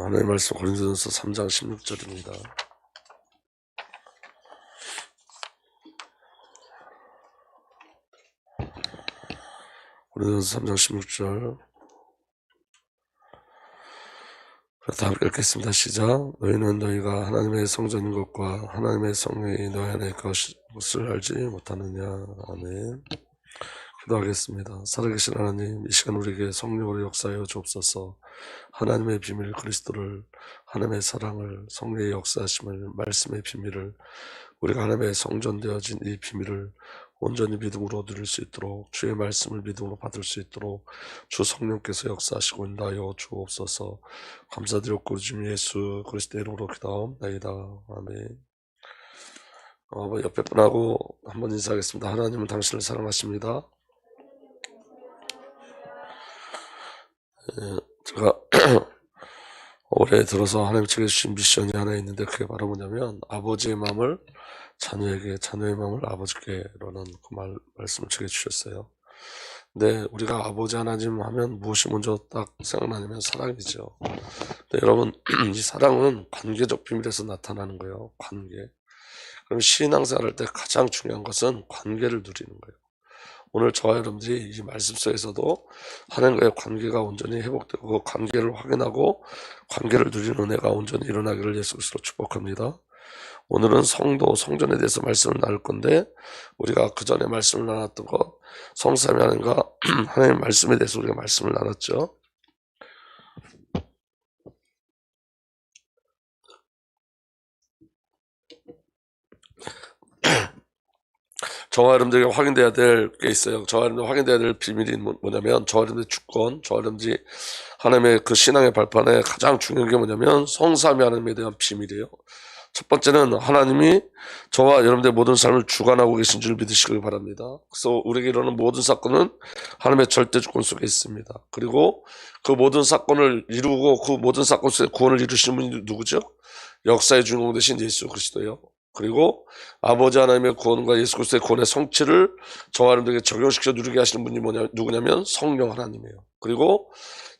하나님의 말씀 고린도전서 3장 16절입니다. 고린도전서 3장 16절. 다 함께 읽겠습니다. 시작. 너희는 너희가 하나님의 성전인 것과 하나님의 성령이 너희 안에 것을 알지 못하느냐. 아멘. 기도하겠습니다. 살아계신 하나님, 이 시간 우리에게 성령으로 역사하여 주옵소서. 하나님의 비밀 그리스도를, 하나님의 사랑을, 성령의 역사하심을, 말씀의 비밀을, 우리가 하나님의 성전되어진 이 비밀을 온전히 믿음으로 누릴 수 있도록, 주의 말씀을 믿음으로 받을 수 있도록 주 성령께서 역사하시고 인도하여 주옵소서. 감사드렸고 주님 예수 그리스도의 이름으로 기도하옵나이다. 아멘. 옆에 분하고 한번 인사하겠습니다. 하나님은 당신을 사랑하십니다. 제가 올해 들어서 하나님께서 주신 미션이 하나 있는데, 그게 바로 뭐냐면 아버지의 마음을 자녀에게, 자녀의 마음을 아버지께라는 그 말씀을 제게 주셨어요. 근데 우리가 아버지 하나님 하면 무엇이 먼저 딱 생각나냐면 사랑이죠. 근데 여러분, 이 사랑은 관계적 비밀에서 나타나는 거예요. 관계. 그럼 신앙생활 할 때 가장 중요한 것은 관계를 누리는 거예요. 오늘 저와 여러분들이 이 말씀 속에서도 하나님과의 관계가 온전히 회복되고 그 관계를 확인하고 관계를 누리는 은혜가 온전히 일어나기를 예수 그리스도로 축복합니다. 오늘은 성도, 성전에 대해서 말씀을 나눌 건데, 우리가 그 전에 말씀을 나눴던 것, 성삼위 하나님과 하나님의 말씀에 대해서 우리가 말씀을 나눴죠. 저와 여러분들에게 확인돼야 될 게 있어요. 저와 여러분들 확인돼야 될 비밀이 뭐냐면, 저와 여러분들의 주권, 저와 여러분들이 하나님의 그 신앙의 발판에 가장 중요한 게 뭐냐면 성삼위 하나님에 대한 비밀이에요. 첫 번째는 하나님이 저와 여러분들의 모든 삶을 주관하고 계신 줄 믿으시길 바랍니다. 그래서 우리에게 일어나는 모든 사건은 하나님의 절대 주권 속에 있습니다. 그리고 그 모든 사건을 이루고 그 모든 사건 속에 구원을 이루시는 분이 누구죠? 역사의 주인공 되신 예수 그리스도예요. 그리고 아버지 하나님의 구원과 예수 그리스도의 구원의 성취를 저와 여러분들에게 적용시켜 누리게 하시는 분이 누구냐면 성령 하나님이에요. 그리고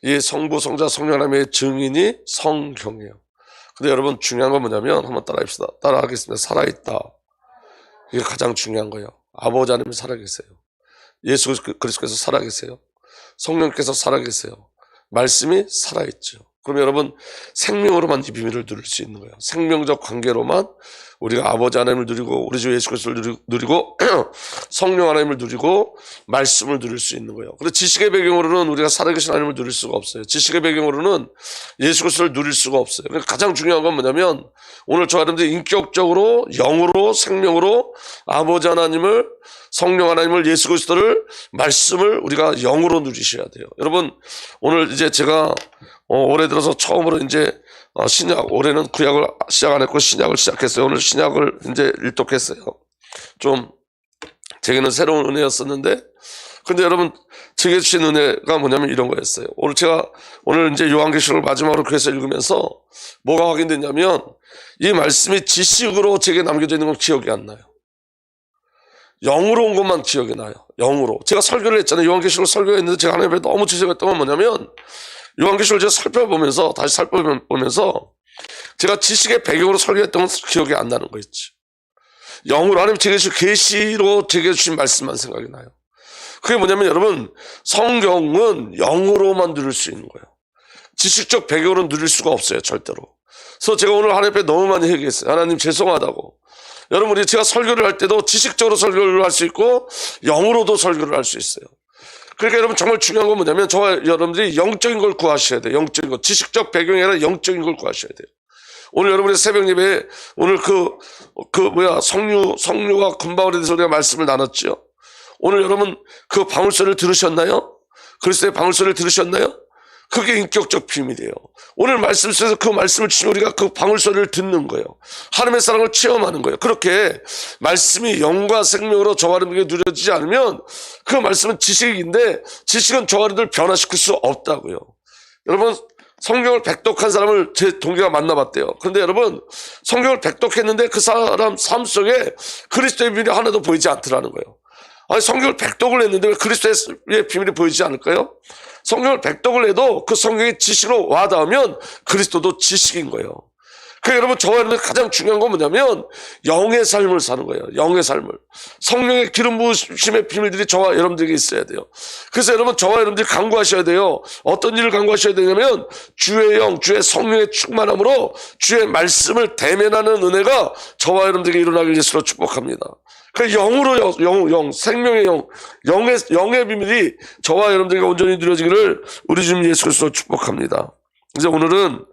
이 성부, 성자, 성령 하나님의 증인이 성경이에요. 근데 여러분, 중요한 건 뭐냐면, 한번 따라합시다. 따라하겠습니다. 살아있다. 이게 가장 중요한 거예요. 아버지 하나님이 살아계세요. 예수 그리스도께서 살아계세요. 성령께서 살아계세요. 말씀이 살아있죠. 그럼 여러분, 생명으로만 이 비밀을 누릴 수 있는 거예요. 생명적 관계로만 우리가 아버지 하나님을 누리고 우리 주 예수 그리스도를 누리고 성령 하나님을 누리고 말씀을 누릴 수 있는 거예요. 그런데 지식의 배경으로는 우리가 살아계신 하나님을 누릴 수가 없어요. 지식의 배경으로는 예수 그리스도를 누릴 수가 없어요. 그러니까 가장 중요한 건 뭐냐면, 오늘 저 여러분들이 인격적으로 영으로 생명으로 아버지 하나님을, 성령 하나님을, 예수 그리스도를, 말씀을 우리가 영으로 누리셔야 돼요. 여러분, 오늘 이제 제가 올해 들어서 처음으로 이제 신약, 올해는 구약을 시작 안 했고 신약을 시작했어요. 오늘 신약을 이제 일독했어요. 좀 제게는 새로운 은혜였었는데, 근데 여러분, 제게 주신 은혜가 뭐냐면 이런 거였어요. 오늘 이제 요한계시록을 마지막으로 교회에서 읽으면서 뭐가 확인됐냐면, 이 말씀이 지식으로 제게 남겨져 있는 건 기억이 안 나요. 영으로 온 것만 기억이 나요. 영으로. 제가 설교를 했잖아요. 요한계시록을 설교했는데 제가 하나님 앞에 너무 지적했던 건 뭐냐면, 요한계시록을 제가 다시 살펴보면서 제가 지식의 배경으로 설교했던 건 기억이 안 나는 거 있지. 영으로 하나님 제게 주신 계시로 제게 주신 말씀만 생각이 나요. 그게 뭐냐면 여러분, 성경은 영으로만 누릴 수 있는 거예요. 지식적 배경으로는 누릴 수가 없어요, 절대로. 그래서 제가 오늘 하나님 앞에 너무 많이 얘기했어요. 하나님 죄송하다고. 여러분, 제가 설교를 할 때도 지식적으로 설교를 할 수 있고 영으로도 설교를 할 수 있어요. 그러니까 여러분, 정말 중요한 건 뭐냐면 저와 여러분들이 영적인 걸 구하셔야 돼요. 영적인 것. 지식적 배경이 아니라 영적인 걸 구하셔야 돼요. 오늘 여러분의 새벽 예배에 오늘 성류와 금방울에 대해서 우리가 말씀을 나눴죠. 오늘 여러분 그 방울소리를 들으셨나요? 그리스도의 방울소리를 들으셨나요? 그게 인격적 비밀이에요. 오늘 말씀 속에서 그 말씀을 주시면 우리가 그 방울소리를 듣는 거예요. 하나님의 사랑을 체험하는 거예요. 그렇게 말씀이 영과 생명으로 저와 여러분에게 누려지지 않으면 그 말씀은 지식인데, 지식은 저와 여러분을 변화시킬 수 없다고요. 여러분, 성경을 백독한 사람을 제 동기가 만나봤대요. 그런데 여러분, 성경을 백독했는데 그 사람 삶 속에 그리스도의 비밀이 하나도 보이지 않더라는 거예요. 아니, 성경을 백독을 했는데 왜 그리스도의 비밀이 보이지 않을까요? 성경을 백독을 해도 그 성경의 지식으로 와닿으면 그리스도도 지식인 거예요. 그러니까 여러분, 저와 여러분들 가장 중요한 건 뭐냐면 영의 삶을 사는 거예요. 영의 삶을. 성령의 기름 부으심의 비밀들이 저와 여러분들에게 있어야 돼요. 그래서 여러분, 저와 여러분들이 간구하셔야 돼요. 어떤 일을 간구하셔야 되냐면 주의 영, 주의 성령의 충만함으로 주의 말씀을 대면하는 은혜가 저와 여러분들에게 일어나길 예수로 축복합니다. 그 영으로 영, 생명의 영, 영의 비밀이 저와 여러분들에게 온전히 누려지기를 우리 주님 예수 그리스도로 축복합니다. 이제 오늘은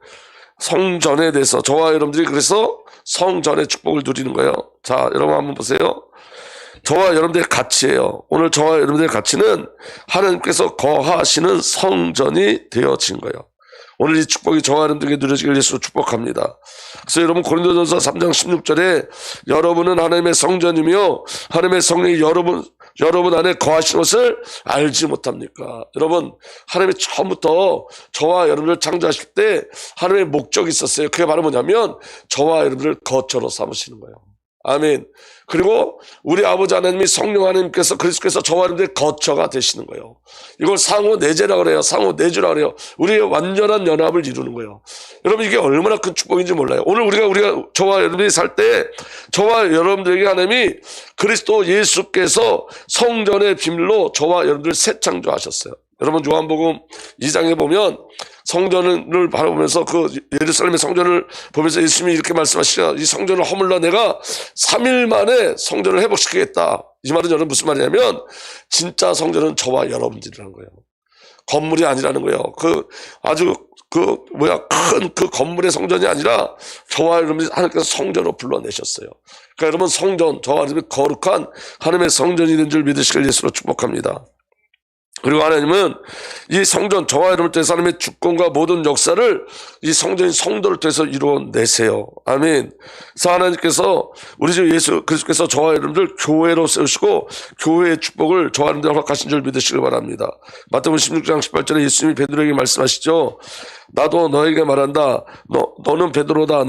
성전에 대해서 저와 여러분들이 그래서 성전의 축복을 누리는 거예요. 자, 여러분 한번 보세요. 저와 여러분들의 가치예요. 오늘 저와 여러분들의 가치는 하나님께서 거하시는 성전이 되어진 거예요. 오늘 이 축복이 저와 여러분들에게 누려지길 예수로 축복합니다. 그래서 여러분, 고린도전서 3장 16절에 여러분은 하나님의 성전이며 하나님의 성령이 여러분 안에 거하시는 것을 알지 못합니까? 여러분, 하나님이 처음부터 저와 여러분을 창조하실 때 하나님의 목적이 있었어요. 그게 바로 뭐냐면 저와 여러분을 거처로 삼으시는 거예요. 아멘. 그리고 우리 아버지 하나님이 성령 하나님께서 그리스도께서 저와 여러분들의 거처가 되시는 거예요. 이걸 상호 내재라고 그래요. 상호 내주라고 그래요. 우리의 완전한 연합을 이루는 거예요. 여러분, 이게 얼마나 큰 축복인지 몰라요. 오늘 우리가 저와 여러분들이 살 때 저와 여러분들에게 하나님이 그리스도 예수께서 성전의 비밀로 저와 여러분들을 새 창조하셨어요. 여러분, 요한복음 2장에 보면 성전을 바라보면서 그 예루살렘의 성전을 보면서 예수님이 이렇게 말씀하시죠. 이 성전을 허물러 내가 3일 만에 성전을 회복시키겠다. 이 말은 여러분 무슨 말이냐면 진짜 성전은 저와 여러분들이라는 거예요. 건물이 아니라는 거예요. 아주 큰 그 건물의 성전이 아니라 저와 여러분이 하나님께서 성전으로 불러내셨어요. 그러니까 여러분, 성전, 저와 여러분이 거룩한 하나님의 성전이 된 줄 믿으시길 예수로 축복합니다. 그리고 하나님은 이 성전, 저와 여러분을 통해서 하나님의 주권과 모든 역사를 이 성전인 성도를 통해서 이루어내세요. 아멘. 그래서 하나님께서 우리 주 예수 그리스도께서 저와 여러분들 교회로 세우시고 교회의 축복을 저와 여러분들 허락하신 줄 믿으시길 바랍니다. 마태복음 16장 18절에 예수님이 베드로에게 말씀하시죠. 나도 너에게 말한다. 너는 베드로다.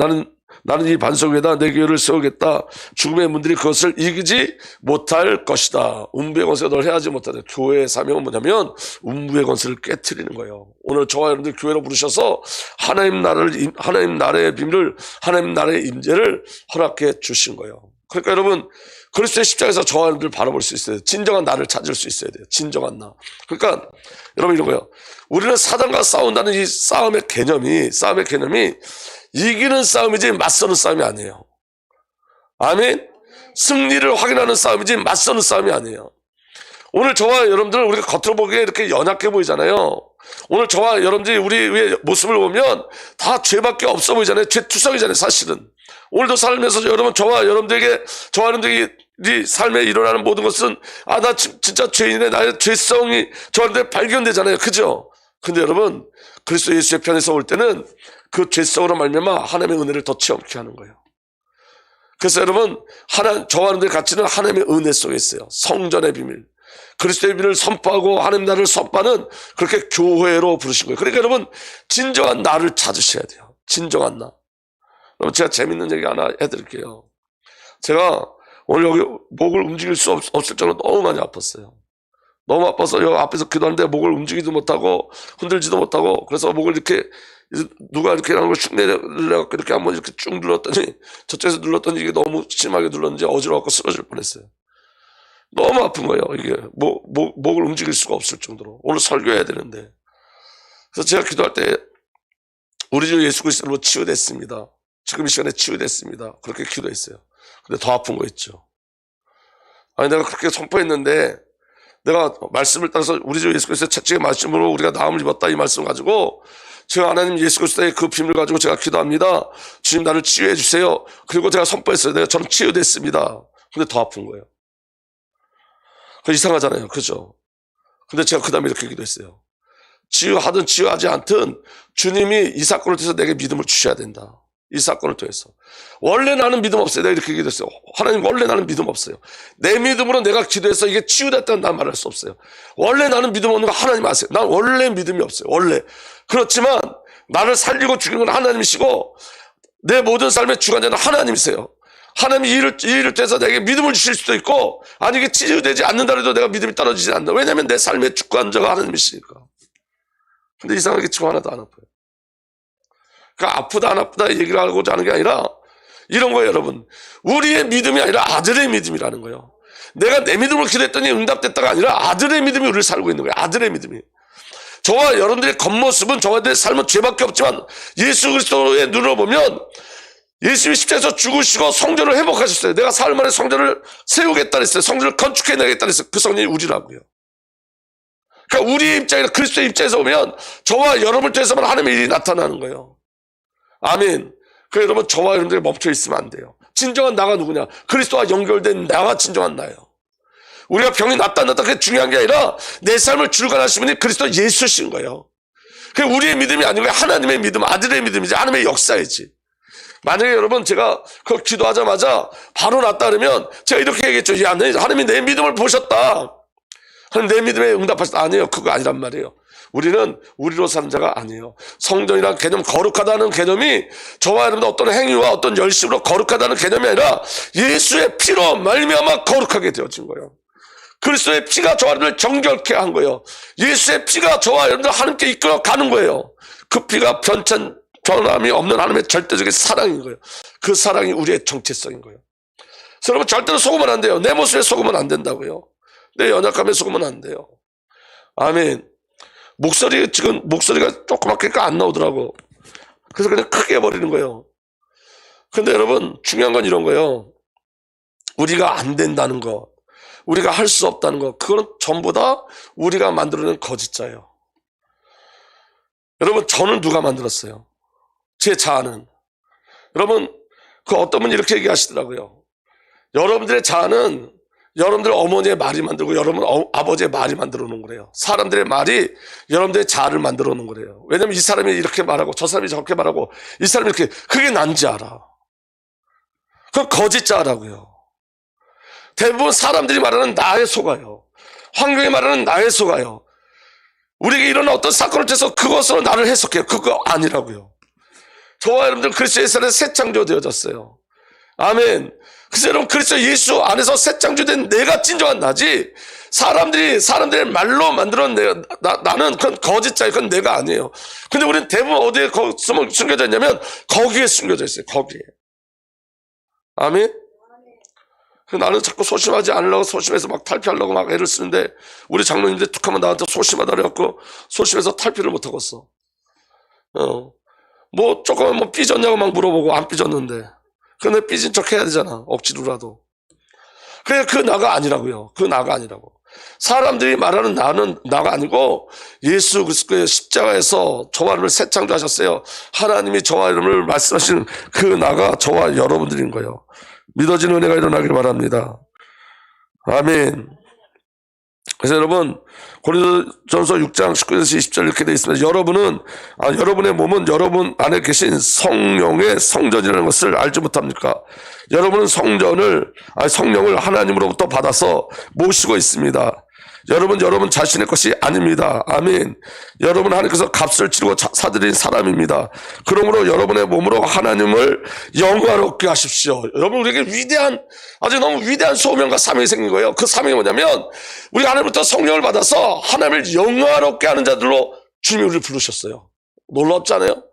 나는 이 반석 위에다 내 교회를 세우겠다. 죽음의 문들이 그것을 이기지 못할 것이다. 음부의 권세가 널 해하지 못하다. 교회의 사명은 뭐냐면 음부의 권세를 깨트리는 거예요. 오늘 저와 여러분들 교회로 부르셔서 하나님 나라의 비밀을, 하나님 나라의 임재를 허락해 주신 거예요. 그러니까 여러분, 그리스도의 십자가에서 저와 여러분들 바라볼 수 있어야 돼요. 진정한 나를 찾을 수 있어야 돼요. 진정한 나. 그러니까 여러분, 이런 거예요. 우리는 사단과 싸운다는 이 싸움의 개념이 이기는 싸움이지 맞서는 싸움이 아니에요. 아멘. 승리를 확인하는 싸움이지 맞서는 싸움이 아니에요. 오늘 저와 여러분들 우리가 겉으로 보기에 이렇게 연약해 보이잖아요. 오늘 저와 여러분들이 우리의 모습을 보면 다 죄밖에 없어 보이잖아요. 죄투성이잖아요, 사실은. 오늘도 살면서 저와 여러분들이 삶에 일어나는 모든 것은 나 진짜 죄인의 나의 죄성이 저한테 발견되잖아요. 그죠? 근데 여러분, 그리스도 예수의 편에서 올 때는 그 죄성으로 말미암아 하나님의 은혜를 더 체험케 하는 거예요. 그래서 여러분, 저와 여러분들의 가치는 하나님의 은혜 속에 있어요. 성전의 비밀. 그리스도의 비밀을 선포하고 하나님 나라를 선포하는 그렇게 교회로 부르신 거예요. 그러니까 여러분, 진정한 나를 찾으셔야 돼요. 진정한 나. 여러분, 제가 재밌는 얘기 하나 해드릴게요. 제가 오늘 여기 목을 움직일 수 없을 정도로 너무 많이 아팠어요. 너무 아파서 여기 앞에서 기도하는데 목을 움직이지도 못하고 흔들지도 못하고, 그래서 목을 이렇게 누가 이렇게 하는 걸 쭉 내려갖고 이렇게 한번 이렇게 쭉 눌렀더니, 저쪽에서 눌렀더니 이게 너무 심하게 눌렀는지 어지러워갖고 쓰러질 뻔했어요. 너무 아픈 거예요. 이게 목을 움직일 수가 없을 정도로. 오늘 설교해야 되는데. 그래서 제가 기도할 때 우리 주 예수 그리스도로 치유됐습니다. 지금 이 시간에 치유됐습니다. 그렇게 기도했어요. 근데 더 아픈 거 있죠. 아니, 내가 그렇게 선포했는데 내가 말씀을 따라서 우리 주 예수 그리스도의 채찍의 말씀으로 우리가 나음을 입었다, 이 말씀 가지고 제가 하나님 예수 그리스도의 그 비밀을 가지고 제가 기도합니다. 주님, 나를 치유해 주세요. 그리고 제가 선포했어요. 저는 치유됐습니다. 근데 더 아픈 거예요. 그 이상하잖아요. 그죠? 근데 제가 그 다음에 이렇게 기도했어요. 치유하든 치유하지 않든 주님이 이 사건을 통해서 내게 믿음을 주셔야 된다. 이 사건을 통해서. 원래 나는 믿음 없어요. 내가 이렇게 기도했어요. 하나님, 원래 나는 믿음 없어요. 내 믿음으로 내가 기도해서 이게 치유됐다는 난 말할 수 없어요. 원래 나는 믿음 없는 거 하나님 아세요. 난 원래 믿음이 없어요. 원래. 그렇지만 나를 살리고 죽이는 건 하나님이시고 내 모든 삶의 주관자는 하나님이세요. 하나님이 일을 통해서 내게 믿음을 주실 수도 있고, 아니 이게 치유되지 않는다 해도 내가 믿음이 떨어지지 않는다. 왜냐하면 내 삶의 주권 자가 하나님이시니까. 근데 이상하게 지금 하나도 안 아파요. 그러니까 아프다 안 아프다 얘기를 하고자 하는 게 아니라 이런 거예요, 여러분. 우리의 믿음이 아니라 아들의 믿음이라는 거예요. 내가 내 믿음을 기도했더니 응답됐다가 아니라 아들의 믿음이 우리를 살고 있는 거예요. 아들의 믿음이. 저와 여러분들의 겉모습은, 저와들의 삶은 죄밖에 없지만 예수 그리스도의 눈으로 보면 예수님이 십자가에서 죽으시고 성전을 회복하셨어요. 내가 사흘 만에 성전을 세우겠다 했어요. 성전을 건축해내겠다 했어요. 그 성전이 우리라고요. 그러니까 우리의 입장이나 그리스도의 입장에서 보면 저와 여러분을 통해서만 하나님의 일이 나타나는 거예요. 아멘. 그러니까 여러분, 저와 여러분들이 멈춰 있으면 안 돼요. 진정한 나가 누구냐? 그리스도와 연결된 나가 진정한 나예요. 우리가 병이 낫다 안 낫다 그게 중요한 게 아니라 내 삶을 주관하시는 분이 그리스도 예수신 거예요. 그게 우리의 믿음이 아니고 하나님의 믿음, 아들의 믿음이지, 하나님의 역사이지. 만약에 여러분 제가 그 기도하자마자 바로 낫다 그러면 제가 이렇게 얘기했죠. 야, 하나님이 내 믿음을 보셨다. 하나님 내 믿음에 응답하셨다. 아니에요. 그거 아니란 말이에요. 우리는 우리로 사는 자가 아니에요. 성전이라는 개념, 거룩하다는 개념이 저와 여러분들 어떤 행위와 어떤 열심으로 거룩하다는 개념이 아니라 예수의 피로 말미암아 거룩하게 되어진 거예요. 그리스도의 피가 저와 여러분을 정결케 한 거예요. 예수의 피가 저와 여러분들 하나님께 이끌어 가는 거예요. 그 피가 변함이 없는 하나님의 절대적인 사랑인 거예요. 그 사랑이 우리의 정체성인 거예요. 그래서 여러분 절대로 속으면 안 돼요. 내 모습에 속으면 안 된다고요. 내 연약함에 속으면 안 돼요. 아멘. 목소리가 조그맣게 안 나오더라고. 그래서 그냥 크게 해버리는 거예요. 근데 여러분 중요한 건 이런 거예요. 우리가 안 된다는 거, 우리가 할 수 없다는 거, 그건 전부 다 우리가 만들어낸 거짓자예요. 여러분, 저는 누가 만들었어요? 제 자아는. 여러분, 그 어떤 분이 이렇게 얘기하시더라고요. 여러분들의 자아는 여러분들 어머니의 말이 만들고 여러분 아버지의 말이 만들어 놓은 거래요. 사람들의 말이 여러분들의 자아를 만들어 놓은 거래요. 왜냐면 이 사람이 이렇게 말하고 저 사람이 저렇게 말하고 이 사람이 이렇게, 그게 난지 알아. 그건 거짓 자아라고요. 대부분 사람들이 말하는 나에 속아요. 환경이 말하는 나에 속아요. 우리에게 일어난 어떤 사건을 통해서 그것으로 나를 해석해요. 그거 아니라고요. 저와 여러분들 그리스도 예수 안에 새 창조 되어졌어요. 아멘. 그래서 여러분 그리스도 예수 안에서 새 창조된 내가 진정한 나지, 사람들의 말로 만들어낸 나는 그건 거짓자예요. 그건 내가 아니에요. 근데 우리는 대부분 어디에 숨겨져 있냐면 거기에 숨겨져 있어요. 거기에. 아멘. 나는 자꾸 소심하지 않으려고 소심해서 막 탈피하려고 막 애를 쓰는데 우리 장로님들 툭 하면 나한테 소심하다 그래갖고 소심해서 탈피를 못하겠어. 뭐 조금 뭐 삐졌냐고 막 물어보고 안 삐졌는데, 근데 삐진 척 해야 되잖아, 억지로라도. 그게 그 나가 아니라고요. 그 나가 아니라고. 사람들이 말하는 나는 나가 아니고 예수 그리스도의 십자가에서 저와 여러분을 새 창조하셨어요. 하나님이 저와 여러분을 말씀하시는 그 나가 저와 여러분들인 거예요. 믿어지는 은혜가 일어나길 바랍니다. 아멘. 그래서 여러분 고린도전서 6장 19절에서 20절 이렇게 되어 있습니다. 여러분의 몸은 여러분 안에 계신 성령의 성전이라는 것을 알지 못합니까? 여러분은 성령을 하나님으로부터 받아서 모시고 있습니다. 여러분 자신의 것이 아닙니다. 아멘. 여러분 하나님께서 값을 치르고 사들인 사람입니다. 그러므로 여러분의 몸으로 하나님을 영화롭게 하십시오. 여러분, 우리에게 아주 너무 위대한 소명과 사명이 생긴 거예요. 그 사명이 뭐냐면 우리가 하나님부터 성령을 받아서 하나님을 영화롭게 하는 자들로 주님이 우리를 부르셨어요. 놀랍잖아요.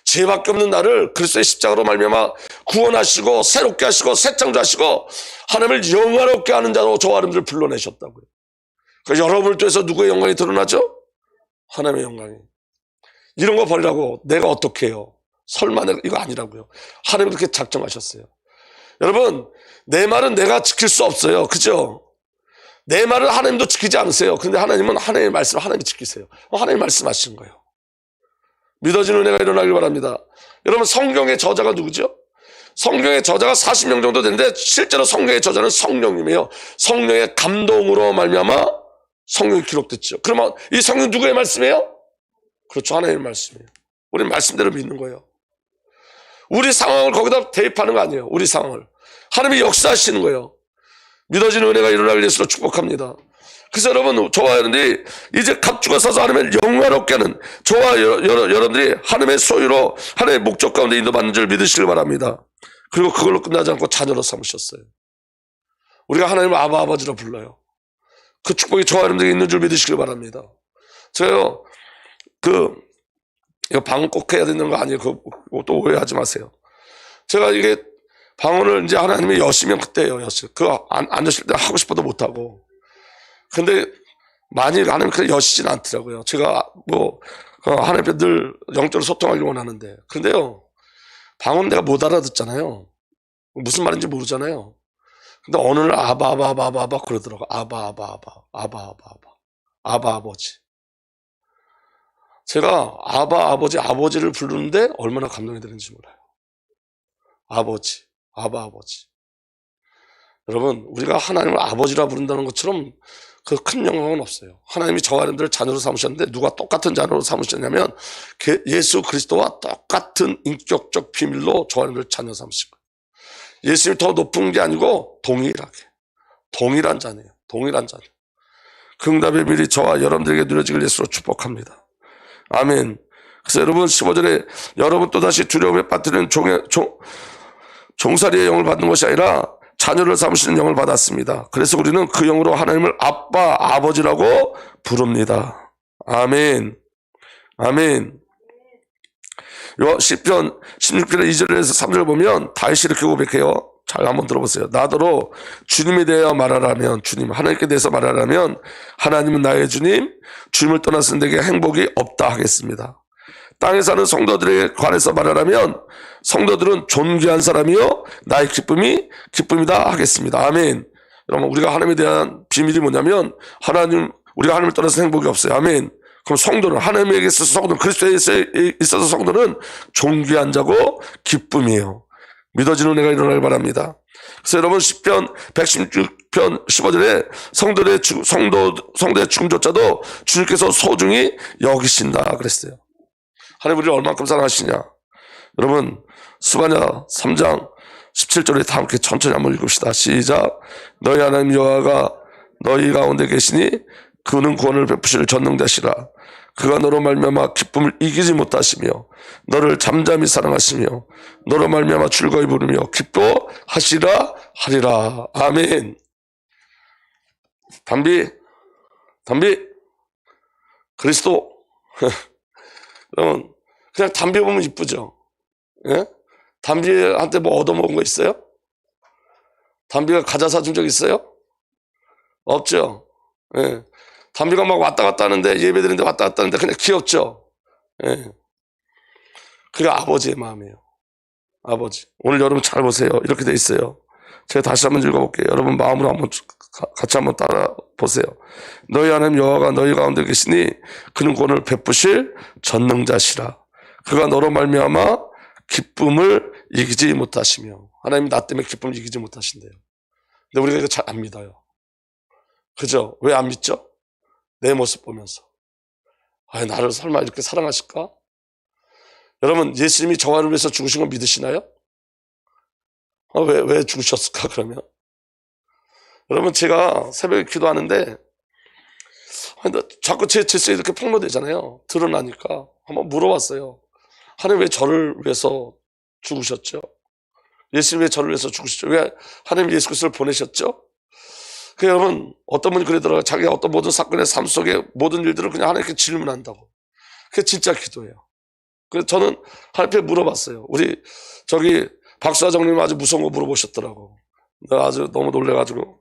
죄밖에 없는 나를 그리스도의 십자가로 말미암아 구원하시고 새롭게 하시고 새 창조하시고 하나님을 영화롭게 하는 자로 저와 여러분들을 불러내셨다고요. 그러니까 여러분을 통해서 누구의 영광이 드러나죠? 하나님의 영광이. 이런 거 버리라고 내가 어떻게 해요? 설마 내가 이거 아니라고요. 하나님이 그렇게 작정하셨어요. 여러분, 내 말은 내가 지킬 수 없어요. 그죠? 내 말을 하나님도 지키지 않으세요. 근데 하나님은 하나님의 말씀을 하나님이 지키세요. 하나님이 말씀하시는 거예요. 믿어지는 은혜가 일어나길 바랍니다. 여러분, 성경의 저자가 누구죠? 성경의 저자가 40명 정도 되는데 실제로 성경의 저자는 성령님이에요. 성령의 감동으로 말미암아 성경이 기록됐죠. 그러면 이 성경 누구의 말씀이에요? 그렇죠. 하나님의 말씀이에요. 우리는 말씀대로 믿는 거예요. 우리 상황을 거기다 대입하는 거 아니에요. 우리 상황을. 하나님이 역사하시는 거예요. 믿어지는 은혜가 일어나길 예수로 축복합니다. 그래서 여러분, 저와 여러분들이 이제 갑주가 서서 하나님을 영화롭게 하는 저와 여러분들이 하나님의 소유로 하나님의 목적 가운데 인도받는 줄 믿으시길 바랍니다. 그리고 그걸로 끝나지 않고 자녀로 삼으셨어요. 우리가 하나님을 아바 아버지라 불러요. 그 축복이 저와 여러분들에게 있는 줄 믿으시길 바랍니다. 제가요, 이거 방언 꼭 해야 되는 거 아니에요. 또 오해하지 마세요. 제가 이게 방언을 이제 하나님이 여시면 그때예요, 여시. 그거 안 여실 때 하고 싶어도 못하고. 근데 많이 하나님 그렇게 여시진 않더라고요. 제가 하나님 앞에 늘 영적으로 소통하길 원하는데. 근데요, 방언 내가 못 알아듣잖아요. 무슨 말인지 모르잖아요. 근데 어느 날 아바 그러더라고. 아바 아버지. 제가 아버지를 부르는데 얼마나 감동이 되는지 몰라요. 아버지. 여러분, 우리가 하나님을 아버지라 부른다는 것처럼 그 큰 영광은 없어요. 하나님이 저와 여러분들을 자녀로 삼으셨는데 누가 똑같은 자녀로 삼으셨냐면 예수 그리스도와 똑같은 인격적 비밀로 저와 여러분들을 자녀 삼으신 거예요. 예수님이 더 높은 게 아니고 동일한 자네요. 그 응답의 비밀이 저와 여러분들에게 누려지길 예수로 축복합니다. 아멘. 그래서 여러분 15절에 여러분 또다시 두려움에 빠뜨리는 종살이의 영을 받는 것이 아니라 자녀를 삼으시는 영을 받았습니다. 그래서 우리는 그 영으로 하나님을 아빠, 아버지라고 부릅니다. 아멘. 시편 16편의 2절에서 3절을 보면 다윗이 이렇게 고백해요. 잘 한번 들어보세요. 나더러 주님에 대하여 말하라면, 하나님께 대해서 말하라면 하나님은 나의 주님, 주님을 떠나서는 내게 행복이 없다 하겠습니다. 땅에 사는 성도들에 관해서 말하라면 성도들은 존귀한 사람이요 나의 기쁨이다 하겠습니다. 아멘. 여러분, 우리가 하나님에 대한 비밀이 뭐냐면 우리가 하나님을 떠나서 행복이 없어요. 아멘. 그럼 성도는, 하나님에게 있어서 성도는, 그리스도에 있어서 성도는 존귀한 자고 기쁨이에요. 믿어지는 은혜가 일어나길 바랍니다. 그래서 여러분 시편 116편 15절에 성도의 죽음조차도 주님께서 소중히 여기신다 그랬어요. 하나님 우리를 얼만큼 사랑하시냐. 여러분 스바냐 3장 17절에 다 함께 천천히 한번 읽읍시다. 시작. 너희 하나님 여호와가 너희 가운데 계시니 그는 구원을 베푸실 전능자시라. 그가 너로 말미암아 기쁨을 이기지 못하시며 너를 잠잠히 사랑하시며 너로 말미암아 즐거이 부르며 기뻐하시라 하리라. 아멘. 담비 그리스도. 여러분 그냥 담비 보면 이쁘죠. 예? 담비한테 뭐 얻어먹은 거 있어요? 담비가 과자 사준 적 있어요? 없죠. 예. 담비가 막 왔다 갔다 하는데, 예배 드리는데 왔다 갔다 하는데 그냥 귀엽죠. 예. 그게 아버지의 마음이에요. 아버지. 오늘 여러분 잘 보세요. 이렇게 돼 있어요. 제가 다시 한번 읽어볼게요. 여러분 마음으로 한번 같이 한번 따라 보세요. 너희 하나님 여호와가 너희 가운데 계시니 그는 구원을 베푸실 전능자시라. 그가 너로 말미암아 기쁨을 이기지 못하시며. 하나님 나 때문에 기쁨을 이기지 못하신대요. 근데 우리가 이거 잘 안 믿어요. 그죠? 왜 안 믿죠? 내 모습 보면서. 나를 설마 이렇게 사랑하실까? 여러분 예수님이 저와를 위해서 죽으신 거 믿으시나요? 왜 죽으셨을까 그러면? 여러분 제가 새벽에 기도하는데 자꾸 제 질서에 이렇게 폭로되잖아요. 드러나니까 한번 물어봤어요. 하나님 왜 저를 위해서 죽으셨죠? 예수님 왜 저를 위해서 죽으셨죠? 왜 하나님 예수 그리스도를 보내셨죠? 여러분 어떤 분이 그러더라고요. 자기가 어떤 모든 사건의 삶 속에 모든 일들을 그냥 하나님께 질문한다고. 그게 진짜 기도예요. 그래서 저는 하나님께 물어봤어요. 우리 박수사장님 아주 무서운 거 물어보셨더라고. 내가 아주 너무 놀래가지고.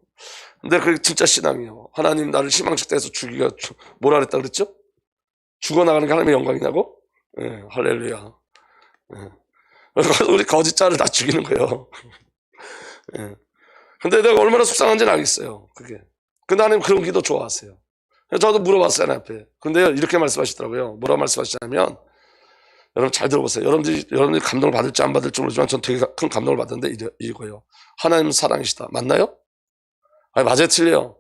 근데 그게 진짜 신앙이에요. 하나님 나를 희망식대에서 죽이가 뭐라 그랬다 그랬죠? 죽어나가는 게 하나님의 영광이냐고? 예, 할렐루야. 예. 우리 거짓자를 다 죽이는 거예요. 예. 근데 내가 얼마나 속상한지는 알겠어요. 그게. 근데 하나님 그런 기도 좋아하세요. 저도 물어봤어요, 하나님 앞에. 근데 이렇게 말씀하시더라고요. 뭐라고 말씀하시냐면, 여러분 잘 들어보세요. 여러분들이 감동을 받을지 안 받을지 모르지만 전 되게 큰 감동을 받았는데 이거예요. 하나님은 사랑이시다. 맞나요? 아니, 맞아요, 틀려요.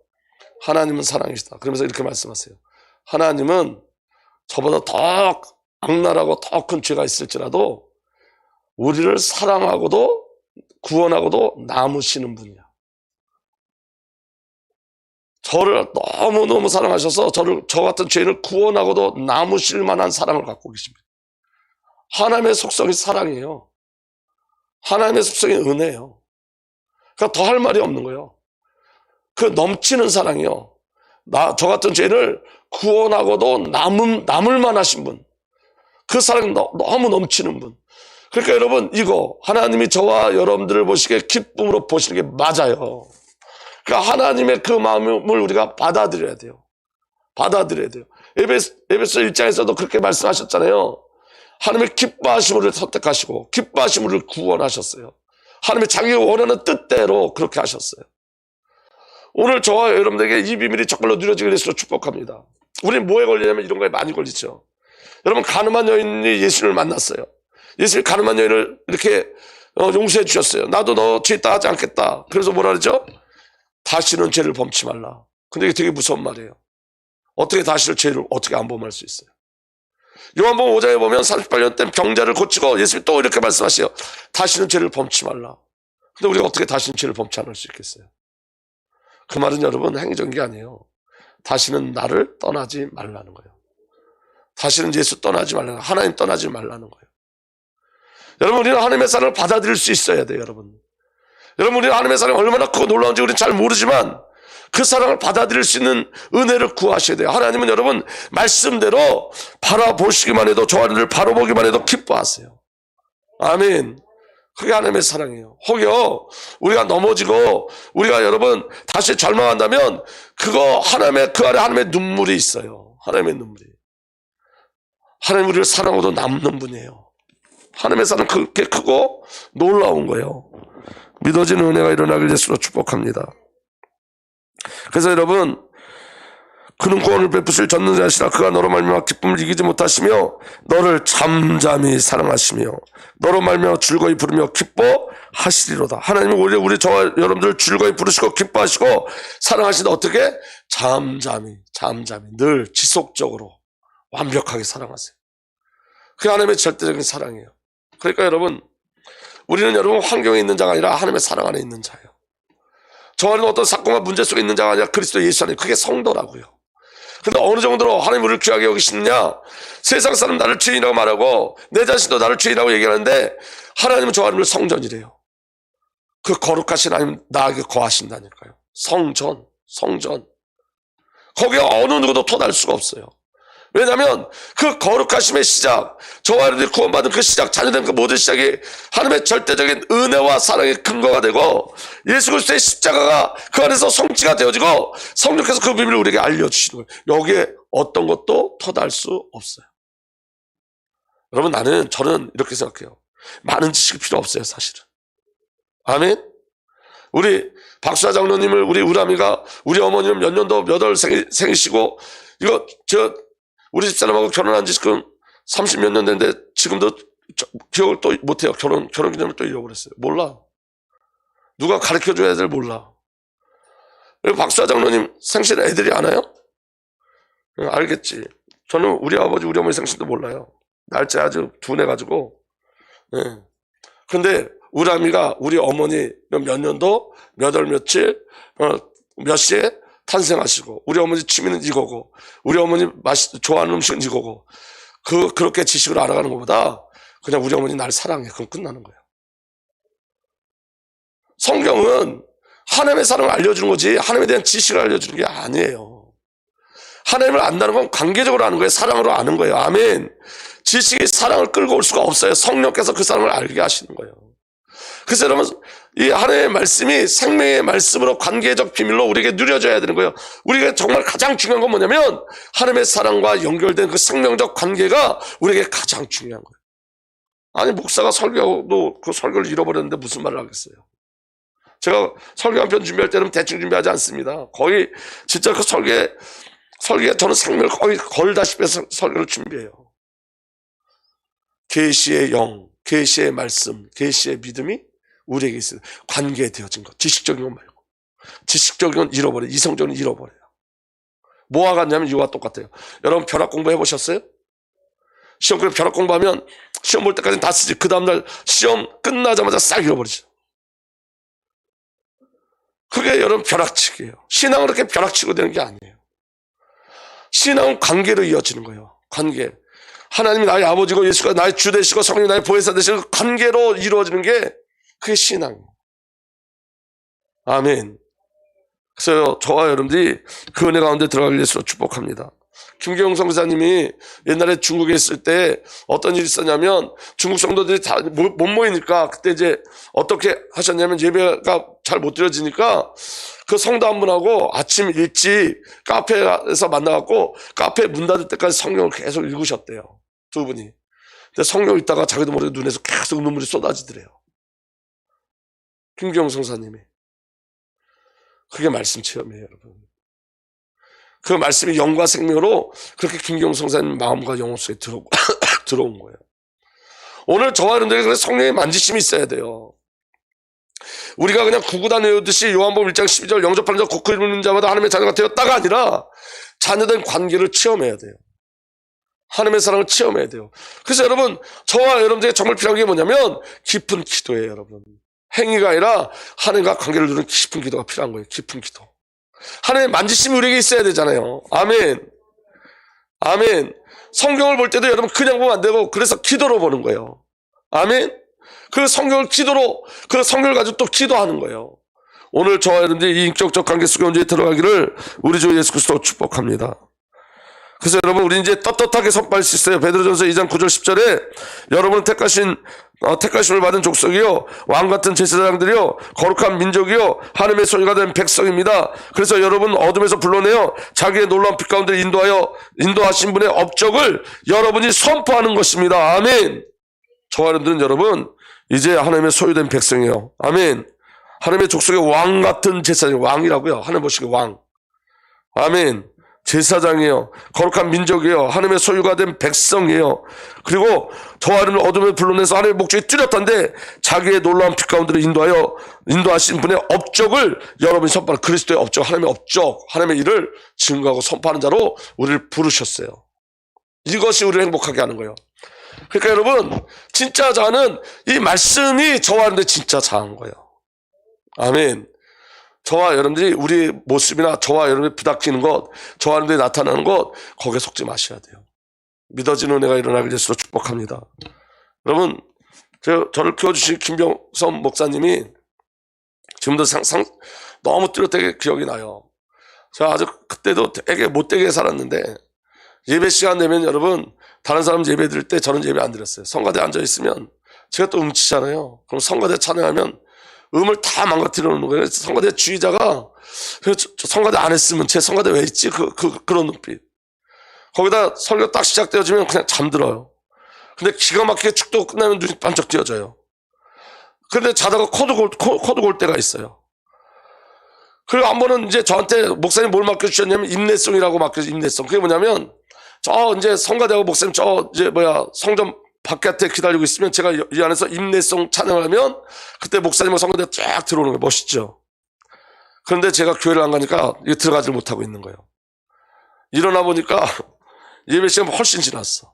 하나님은 사랑이시다. 그러면서 이렇게 말씀하세요. 하나님은 저보다 더 악랄하고 더 큰 죄가 있을지라도 우리를 사랑하고도 구원하고도 남으시는 분이야. 저를 너무너무 사랑하셔서 저 같은 죄인을 구원하고도 남으실 만한 사랑을 갖고 계십니다. 하나님의 속성이 사랑이에요. 하나님의 습성이 은혜예요. 그러니까 더 할 말이 없는 거예요. 그 넘치는 사랑이요. 저 같은 죄인을 구원하고도 남을 만하신 분. 그 사랑이 너무 넘치는 분. 그러니까 여러분, 이거 하나님이 저와 여러분들을 보시기에 기쁨으로 보시는 게 맞아요. 그러니까 하나님의 그 마음을 우리가 받아들여야 돼요. 받아들여야 돼요. 에베소 1장에서도 그렇게 말씀하셨잖아요. 하나님의 기뻐하심을 선택하시고 기뻐하심을 구원하셨어요. 하나님의 자기가 원하는 뜻대로 그렇게 하셨어요. 오늘 저와 여러분들에게 이 비밀이 정말로 누려지게 되시도록 축복합니다. 우리는 뭐에 걸리냐면 이런 거에 많이 걸리죠. 여러분, 가늠한 여인이 예수를 만났어요. 예수님이 가늠한 여인을 이렇게 용서해 주셨어요. 나도 너 죄 있다 하지 않겠다. 그래서 뭐라 그러죠? 다시는 죄를 범치 말라. 근데 이게 되게 무서운 말이에요. 어떻게 다시는 죄를 어떻게 안 범할 수 있어요? 요한복음 5장에 보면 38년 된 병자를 고치고 예수님이 또 이렇게 말씀하세요. 다시는 죄를 범치 말라. 근데 우리가 어떻게 다시는 죄를 범치 않을 수 있겠어요? 그 말은 여러분 행정인 게 아니에요. 다시는 나를 떠나지 말라는 거예요. 다시는 예수 떠나지 말라는 거예요. 하나님 떠나지 말라는 거예요. 여러분, 우리는 하나님의 사랑을 받아들일 수 있어야 돼요. 여러분, 우리는 하나님의 사랑이 얼마나 크고 놀라운지 우리는 잘 모르지만 그 사랑을 받아들일 수 있는 은혜를 구하셔야 돼요. 하나님은 여러분 말씀대로 바라보시기만 해도, 저하늘을 바라보기만 해도 기뻐하세요. 아멘. 그게 하나님의 사랑이에요. 혹여 우리가 넘어지고 우리가 여러분 다시 절망한다면 그거 하나님의, 그 안에 하나님의 눈물이 있어요. 하나님의 눈물이. 하나님 우리를 사랑하고도 남는 분이에요. 하나님의 사랑 그렇게 크고 놀라운 거예요. 믿어지는 은혜가 일어나길 예수로 축복합니다. 그래서 여러분, 그는 구원을 베푸실 전능자시라. 그가 너로 말미암아 기쁨을 이기지 못하시며 너를 잠잠히 사랑하시며 너로 말미암아 즐거이 부르며 기뻐하시리로다. 하나님은 우리 저와 여러분들을 즐거이 부르시고 기뻐하시고 사랑하시는데 어떻게? 잠잠히 늘 지속적으로 완벽하게 사랑하세요. 그게 하나님의 절대적인 사랑이에요. 그러니까 여러분, 우리는 여러분 환경에 있는 자가 아니라 하나님의 사랑 안에 있는 자예요. 저 안에는 어떤 사건과 문제 속에 있는 자가 아니라 그리스도 예수 안에, 그게 성도라고요. 근데 어느 정도로 하나님 우리를 귀하게 여기시느냐? 세상 사람 나를 죄인이라고 말하고 내 자신도 나를 죄인이라고 얘기하는데 하나님은 저 하나님을 성전이래요. 그 거룩하신 하나님 나에게 거하신다니까요. 성전. 거기에 어느 누구도 토달 수가 없어요. 왜냐하면 그 거룩하심의 시작, 저와 여러분들이 구원받은 그 시작, 자녀된 그 모든 시작이 하나님의 절대적인 은혜와 사랑의 근거가 되고 예수 그리스도의 십자가가 그 안에서 성취가 되어지고 성령께서 그 비밀을 우리에게 알려주시는 거예요. 여기에 어떤 것도 토달 수 없어요. 여러분, 저는 이렇게 생각해요. 많은 지식이 필요 없어요, 사실은. 아멘. 우리 박수아 장로님을 우리 우람이가, 우리 어머니는 몇 년도 몇 월 생이시고, 이거 우리 집사람하고 결혼한 지 지금 30몇 년 됐는데 지금도 기억을 또 못해요. 결혼 기념을 또 잃어버렸어요. 몰라. 누가 가르쳐줘야 될 몰라. 박수아 장로님 생신 애들이 아나요? 알겠지. 저는 우리 아버지 우리 어머니 생신도 몰라요. 날짜 아주 둔해가지고. 근데 우람이가 우리 어머니 몇 년도 몇 월 며칠 몇 시에 탄생하시고, 우리 어머니 취미는 이거고, 우리 어머니 좋아하는 음식은 이거고, 그렇게 지식을 알아가는 것보다 그냥 우리 어머니 날 사랑해. 그럼 끝나는 거예요. 성경은 하나님의 사랑을 알려주는 거지 하나님에 대한 지식을 알려주는 게 아니에요. 하나님을 안다는 건 관계적으로 아는 거예요. 사랑으로 아는 거예요. 아멘. 지식이 사랑을 끌고 올 수가 없어요. 성령께서 그 사랑을 알게 하시는 거예요. 그래서 여러분, 이 하나님의 말씀이 생명의 말씀으로 관계적 비밀로 우리에게 누려져야 되는 거예요. 우리가 정말 가장 중요한 건 뭐냐면 하나님의 사랑과 연결된 그 생명적 관계가 우리에게 가장 중요한 거예요. 아니, 목사가 설교도 그 설교를 잃어버렸는데 무슨 말을 하겠어요. 제가 설교 한 편 준비할 때는 대충 준비하지 않습니다. 거의 진짜 그 설교에 저는 생명을 거의 걸다시피 해서 설교를 준비해요. 계시의 영, 계시의 말씀, 계시의 믿음이 우리에게 있어요. 관계에 되어진 것. 지식적인 건 말고. 지식적인 건 잃어버려요. 이성적인 건 잃어버려요. 뭐와 같냐면 이와 똑같아요. 여러분 벼락 공부 해보셨어요? 시험 그래 벼락 공부하면 시험 볼 때까지는 다 쓰지. 그 다음날 시험 끝나자마자 싹 잃어버리죠. 그게 여러분 벼락치기예요. 신앙은 그렇게 벼락치고 되는 게 아니에요. 신앙은 관계로 이어지는 거예요. 관계. 하나님이 나의 아버지고 예수가 나의 주 되시고 성령이 나의 보혜사 되시는 관계로 이루어지는 게 그게 신앙이에요. 아멘. 그래서 저와 여러분들이 그 은혜 가운데 들어가기 위해서 축복합니다. 김경영 선교사님이 옛날에 중국에 있을 때 어떤 일이 있었냐면 중국 성도들이 다 못 모이니까 그때 이제 어떻게 하셨냐면 예배가 잘 못 드려지니까 그 성도 한 분하고 아침 일찍 카페에서 만나갖고 카페 문 닫을 때까지 성경을 계속 읽으셨대요. 두 분이. 근데 성경 읽다가 자기도 모르게 눈에서 계속 눈물이 쏟아지더래요. 김경영 선사님이. 그게 말씀 체험이에요, 여러분. 그 말씀이 영과 생명으로 그렇게 김경영 선사님 마음과 영혼 속에 들어온 거예요. 오늘 저와 여러분들에게 그래서 성령의 만지심이 있어야 돼요. 우리가 그냥 구구단 외우듯이 요한복음 1장 12절 영접하는 자 곧 그 이름 믿는 자마다 하나님의 자녀가 되었다가 아니라 자녀된 관계를 체험해야 돼요. 하나님의 사랑을 체험해야 돼요. 그래서 여러분, 저와 여러분들에게 정말 필요한 게 뭐냐면 깊은 기도예요, 여러분. 행위가 아니라 하나님과 관계를 두는 깊은 기도가 필요한 거예요. 깊은 기도. 하나님의 만지심이 우리에게 있어야 되잖아요. 아멘. 아멘. 성경을 볼 때도 여러분 그냥 보면 안 되고 그래서 기도로 보는 거예요. 아멘. 그 성경을 기도로, 그 성경을 가지고 또 기도하는 거예요. 오늘 저와 여러분들이 이 인격적 관계 속에 언제 들어가기를 우리 주 예수 그리스도 축복합니다. 그래서 여러분, 우리 이제 떳떳하게 선포할 수 있어요. 베드로전서 2장 9절 10절에 여러분은 택하심을 받은 족속이요, 왕같은 제사장들이요, 거룩한 민족이요, 하나님의 소유가 된 백성입니다. 그래서 여러분 어둠에서 불러내어 자기의 놀라운 빛 가운데 인도하신 분의 업적을 여러분이 선포하는 것입니다. 아멘. 저와 여러분들은 여러분 이제 하나님의 소유된 백성이에요. 아멘. 하나님의 족속의 왕같은 제사장, 왕이라고요. 하나님 보시기에 왕. 아멘. 제사장이에요. 거룩한 민족이에요. 하나님의 소유가 된 백성이에요. 그리고 저와 여러분을 어둠에 불러내서 하나님의 목적이 뚜렷한데 자기의 놀라운 빛 가운데로 인도하신 분의 업적을 여러분이 선포하는, 그리스도의 업적, 하나님의 업적, 하나님의 일을 증거하고 선포하는 자로 우리를 부르셨어요. 이것이 우리를 행복하게 하는 거예요. 그러니까 여러분, 진짜 자는 이 말씀이 저와 여러분들 진짜 자한 거예요. 아멘. 저와 여러분들이 우리 모습이나 저와 여러분이 부닥치는 것, 저와 여러분들이 나타나는 것, 거기에 속지 마셔야 돼요. 믿어지는 은혜가 일어나게 될수록 축복합니다. 여러분, 저를 키워주신 김병선 목사님이 지금도 너무 뚜렷하게 기억이 나요. 제가 아주 그때도 되게 못되게 살았는데 예배 시간 되면 여러분, 다른 사람 예배 드릴 때 저는 예배 안 드렸어요. 성가대에 앉아있으면 제가 또 음치잖아요. 그럼 성가대 찬양하면 음을 다 망가뜨려 놓는 거예요. 성가대 주의자가 성가대 안 했으면 제 성가대 왜 있지? 그런 눈빛. 거기다 설교 딱 시작되어지면 그냥 잠들어요. 근데 기가 막히게 축도 끝나면 눈이 반짝 띄어져요. 그런데 자다가 코도 골 때가 있어요. 그리고 한 번은 이제 저한테 목사님 뭘 맡겨주셨냐면 인내성이라고 맡겨주셨어요. 인내성. 그게 뭐냐면 이제 성가대하고 목사님 성전 바깥에 기다리고 있으면 제가 이 안에서 인내성 찬양을 하면 그때 목사님과 성가대가 쫙 들어오는 거예요. 멋있죠? 그런데 제가 교회를 안 가니까 들어가질 못하고 있는 거예요. 일어나 보니까 예배 시간 훨씬 지났어.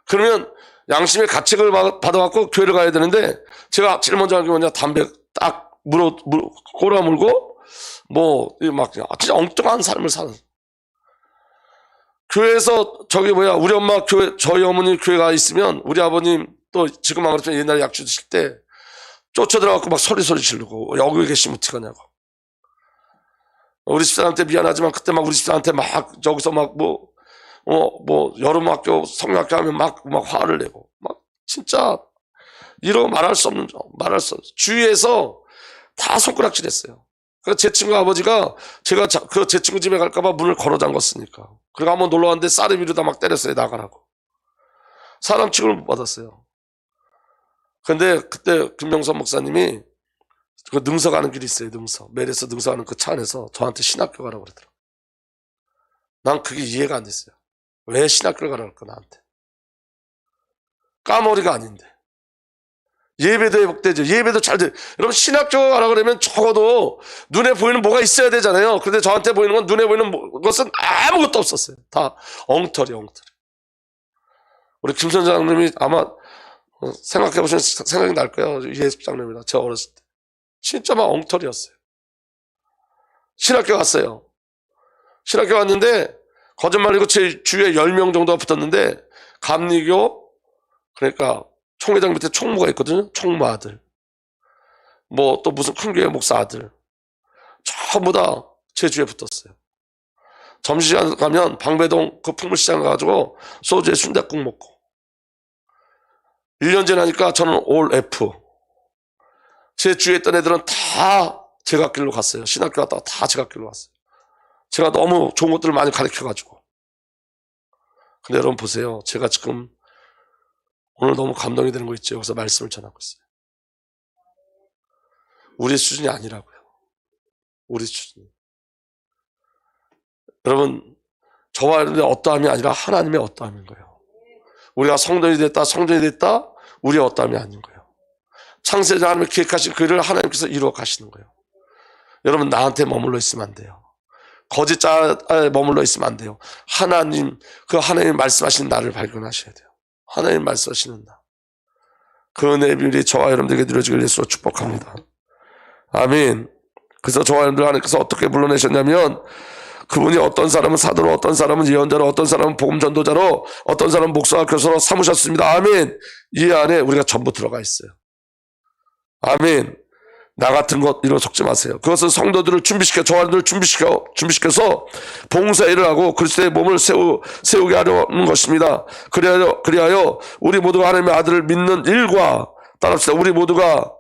그러면 양심의 가책을 받아갖고 교회를 가야 되는데 제가 제일 먼저 하는 게 뭐냐, 담배 딱 꼬라 물고 진짜 엉뚱한 삶을 사는. 교회에서 우리 엄마 교회, 저희 어머니 교회가 있으면 우리 아버님 또 지금 안 그렇지만 옛날에 약주 드실 때 쫓아들어갖고 막 소리 지르고 여기 계시면 어떡하냐고. 우리 집사람한테 미안하지만 그때 막 우리 집사람한테 막 저기서 여름학교, 성경학교 하면 막 화를 내고 진짜 이러고 말할 수 없는, 주위에서 다 손가락질 했어요. 그래서 제 친구 아버지가 제가 제 친구 집에 갈까봐 문을 걸어 잠갔으니까. 그리고 한번 놀러 왔는데 쌀을 미루다 막 때렸어요. 나가라고. 사람 취급을 못 받았어요. 근데 그때 김명선 목사님이 그 능서 가는 길이 있어요. 매일에서 능서 가는 그 차 안에서 저한테 신학교 가라고 그러더라고요. 난 그게 이해가 안 됐어요. 왜 신학교를 가라고 할까, 나한테. 까머리가 아닌데. 예배도 회복되죠. 예배도 잘 돼. 여러분, 신학교 가라 그러면 적어도 눈에 보이는 뭐가 있어야 되잖아요. 그런데 저한테 보이는 건, 눈에 보이는 것은 아무것도 없었어요. 다 엉터리. 우리 김 선장님이 아마 생각해보시면 생각이 날 거예요. 예습장님이다. 제가 어렸을 때. 진짜 막 엉터리였어요. 신학교 갔어요. 신학교 갔는데 거짓말이고 제 주위에 10명 정도가 붙었는데 감리교, 그러니까 총회장 밑에 총무가 있거든요. 총무 아들. 뭐 또 무슨 큰 교회 목사 아들 전부 다 제 주위에 붙었어요. 점심시간 가면 방배동 그 풍물시장 가가지고 소주에 순댓국 먹고 1년 지나니까 저는 올 F. 제 주위에 있던 애들은 다 제갓길로 갔어요. 신학교 갔다가 다 제갓길로 갔어요. 제가 너무 좋은 것들을 많이 가르쳐가지고. 근데 여러분 보세요. 제가 지금 오늘 너무 감동이 되는 거 있죠. 여기서 말씀을 전하고 있어요. 우리 수준이 아니라고요. 우리 수준이. 여러분, 저와 여러분의 어떠함이 아니라 하나님의 어떠함인 거예요. 우리가 성전이 됐다, 성전이 됐다, 우리의 어떠함이 아닌 거예요. 창세자 하나님이 기획하신 그 일을 하나님께서 이루어 가시는 거예요. 여러분, 나한테 머물러 있으면 안 돼요. 거짓 자에 머물러 있으면 안 돼요. 하나님, 그 하나님 말씀하시는 나를 발견하셔야 돼요. 하나님 말씀하시는 나. 그 은혜의 비밀이 저와 여러분들에게 누려지길 예수로 축복합니다. 아멘. 그래서 저와 여러분들 하나님께서 어떻게 불러내셨냐면, 그분이 어떤 사람은 사도로, 어떤 사람은 예언자로, 어떤 사람은 복음 전도자로, 어떤 사람은 목사와 교사로 삼으셨습니다. 아멘. 이 안에 우리가 전부 들어가 있어요. 아멘. 나 같은 것 이런 거 속지 마세요. 그것은 성도들을 준비시켜, 저와들을 준비시켜서 봉사일을 하고 그리스도의 몸을 세우게 하려는 것입니다. 그리하여 우리 모두가 하나님의 아들을 믿는 일과, 따라합시다. 우리 모두가,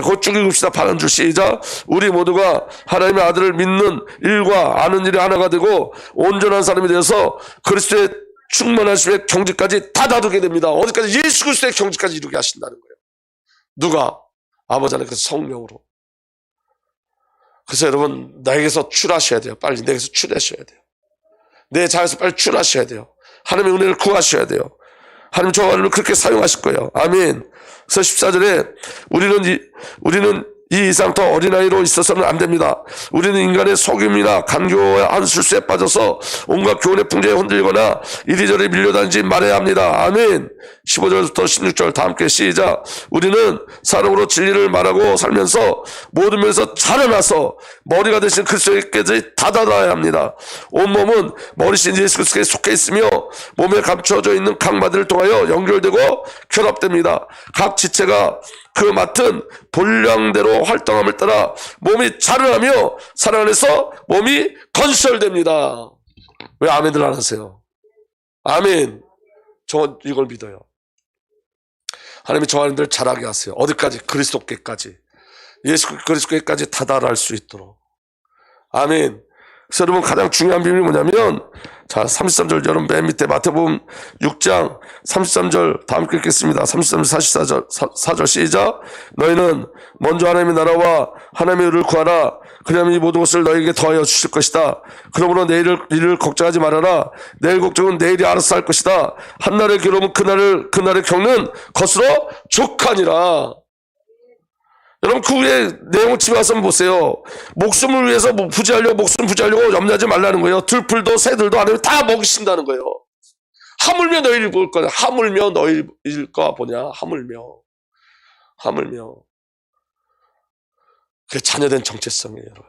곧 죽이읍시다. 바른 줄 시작. 우리 모두가 하나님의 아들을 믿는 일과 아는 일이 하나가 되고 온전한 사람이 되어서 그리스도의 충만하심의 경지까지 다 다루게 됩니다. 어디까지? 예수 그리스도의 경지까지 이루게 하신다는 거예요. 누가? 아버지 하나님께서 성령으로. 그래서 여러분, 나에게서 출하셔야 돼요. 빨리 내게서 출하셔야 돼요. 내 자에서 빨리 출하셔야 돼요. 하나님의 은혜를 구하셔야 돼요. 하나님 저와 여러분을 그렇게 사용하실 거예요. 아멘. 그래서 14절에 우리는 이 이상 더 어린아이로 있어서는 안 됩니다. 우리는 인간의 속임이나 간교한 술수에 빠져서 온갖 교훈의 풍조에 흔들리거나 이리저리 밀려다니지 말아야 합니다. 아멘. 15절부터 16절 다 함께 시작. 우리는 사랑으로 진리를 말하고 살면서 모든 면에서 자라나서 머리가 되신 그리스도께까지 다다라야 합니다. 온몸은 머리신 예수 그리스도께 속해 있으며 몸에 감춰져 있는 각마디를 통하여 연결되고 결합됩니다. 각 지체가 그 맡은 본량대로 활동함을 따라 몸이 자라나며 사랑 안에서 몸이 건설됩니다. 왜 아멘들 안 하세요? 아멘. 저 이걸 믿어요. 하나님이 저 하나님들 자라게 하세요. 어디까지? 그리스도께까지. 예수 그리스도께까지 다다랄 수 있도록. 아멘. 그래서 여러분 가장 중요한 비밀이 뭐냐면, 자 33절 여러분 맨 밑에 마태복음 6장 33절 다 함께 읽겠습니다. 33절 44절 시작. 너희는 먼저 하나님의 나라와 하나님의 의를 구하라. 그러면 이 모든 것을 너희에게 더하여 주실 것이다. 그러므로 내일을 걱정하지 말아라. 내일 걱정은 내일이 알아서 할 것이다. 한날의 괴로움은 그날의 겪는 것으로 족하니라. 여러분 그 위에 내용을 집에 와서 보세요. 목숨을 위해서 목숨 부지하려고 염려하지 말라는 거예요. 들풀도 새들도 하나님 다 먹이신다는 거예요. 하물며 너희를 볼 거냐. 하물며 너희일 거 보냐. 하물며 그게 자녀된 정체성이에요. 여러분.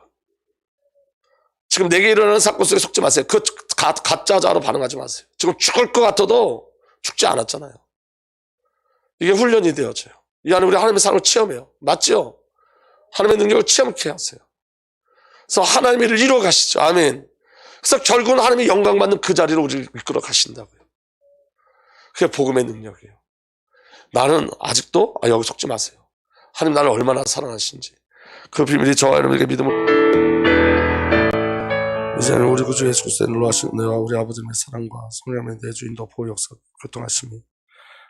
지금 내게 일어나는 사건 속에 속지 마세요. 그 가짜자로 반응하지 마세요. 지금 죽을 것 같아도 죽지 않았잖아요. 이게 훈련이 되어져요. 이 안에 우리 하나님의 사랑을 체험해요. 맞죠? 하나님의 능력을 체험케 하세요. 그래서 하나님의 일을 이루어 가시죠. 아멘. 그래서 결국은 하나님이 영광 받는 그 자리로 우리를 이끌어 가신다고요. 그게 복음의 능력이에요. 나는 아직도 여기 속지 마세요. 하나님 나를 얼마나 사랑하시는지 그 비밀이 저와 여러분에게 믿음을. 이제는 우리 구주 예수 그리스도의 놀라우신 은혜와 우리 아버지의 사랑과 성령의 내주인도 보호 역사 교통하심이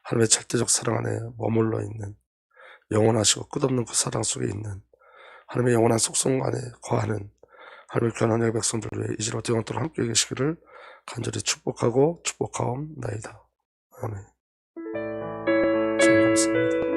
하나님의 절대적 사랑 안에 머물러 있는 영원하시고 끝없는 그 사랑 속에 있는 하나님의 영원한 속성 안에 거하는 하나님의 견한의 백성들 위해 이제로부터 영원토록 함께 계시기를 간절히 축복하옵나이다. 아멘. 주님 감사합니다.